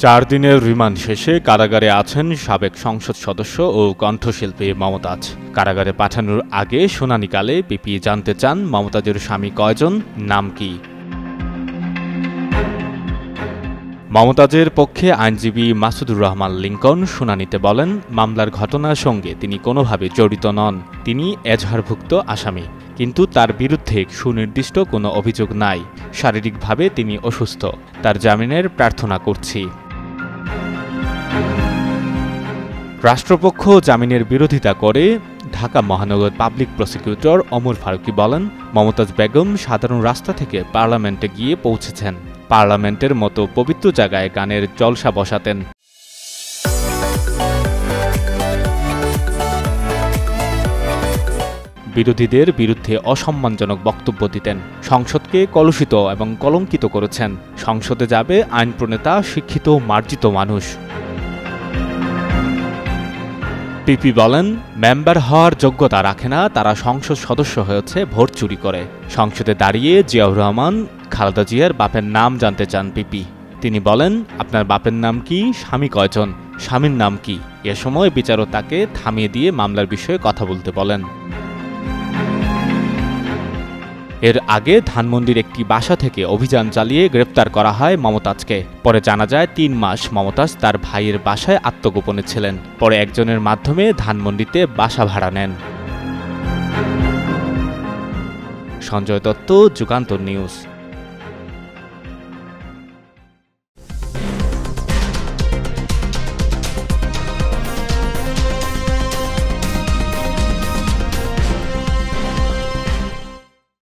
4 দিনের রিমান্ড শেষে কারাগারে আছেন সাবেক সংসদ সদস্য ও কণ্ঠশিল্পী মমতাজ। কারাগারে পাঠানোর আগে শুনানিকালে পিপি জানতে চান মমতাজের স্বামী কয়জন, নাম কি। মমতাজের পক্ষে আইনজীবী মাসুদুর রহমান লিংকন শুনানিতে বলেন, মামলার ঘটনার সঙ্গে তিনি কোনোভাবে জড়িত নন। তিনি এজাহারভুক্ত আসামি, কিন্তু তার বিরুদ্ধে সুনির্দিষ্ট কোনো অভিযোগ নাই। শারীরিকভাবে তিনি অসুস্থ, তার জামিনের প্রার্থনা করছি। রাষ্ট্রপক্ষ জামিনের বিরোধিতা করে ঢাকা মহানগর পাবলিক প্রসিকিউটর ওমর ফারুকী বলেন, মমতাজ বেগম সাধারণ রাস্তা থেকে পার্লামেন্টে গিয়ে পৌঁছেছেন। পার্লামেন্টের মতো পবিত্র জায়গায় গানের জলসা বসাতেন। বিরোধীদের বিরুদ্ধে অসম্মানজনক বক্তব্য দিতেন। সংসদকে কলুষিত এবং কলঙ্কিত করেছেন। সংসদে যাবে আইন প্রণেতা, শিক্ষিত, মার্জিত মানুষ। পিপি বলেন, মেম্বার হওয়ার যোগ্যতা রাখে না, তারা সংসদ সদস্য হয়েছে ভোট চুরি করে। সংসদে দাঁড়িয়ে জিয়াউর রহমান, খালেদা জিয়ার বাপের নাম জানতে চান পিপি। তিনি বলেন, আপনার বাপের নাম কি, স্বামী কয়জন, স্বামীর নাম কি। এ সময় বিচারক তাকে থামিয়ে দিয়ে মামলার বিষয়ে কথা বলতে বলেন। এর আগে ধানমন্ডির একটি বাসা থেকে অভিযান চালিয়ে গ্রেপ্তার করা হয় মমতাজকে। পরে জানা যায় 3 মাস মমতাজ তার ভাইয়ের বাসায় আত্মগোপনে ছিলেন। পরে একজনের মাধ্যমে ধানমন্ডিতে বাসা ভাড়া নেন। সঞ্জয় দত্ত, যুগান্তর নিউজ।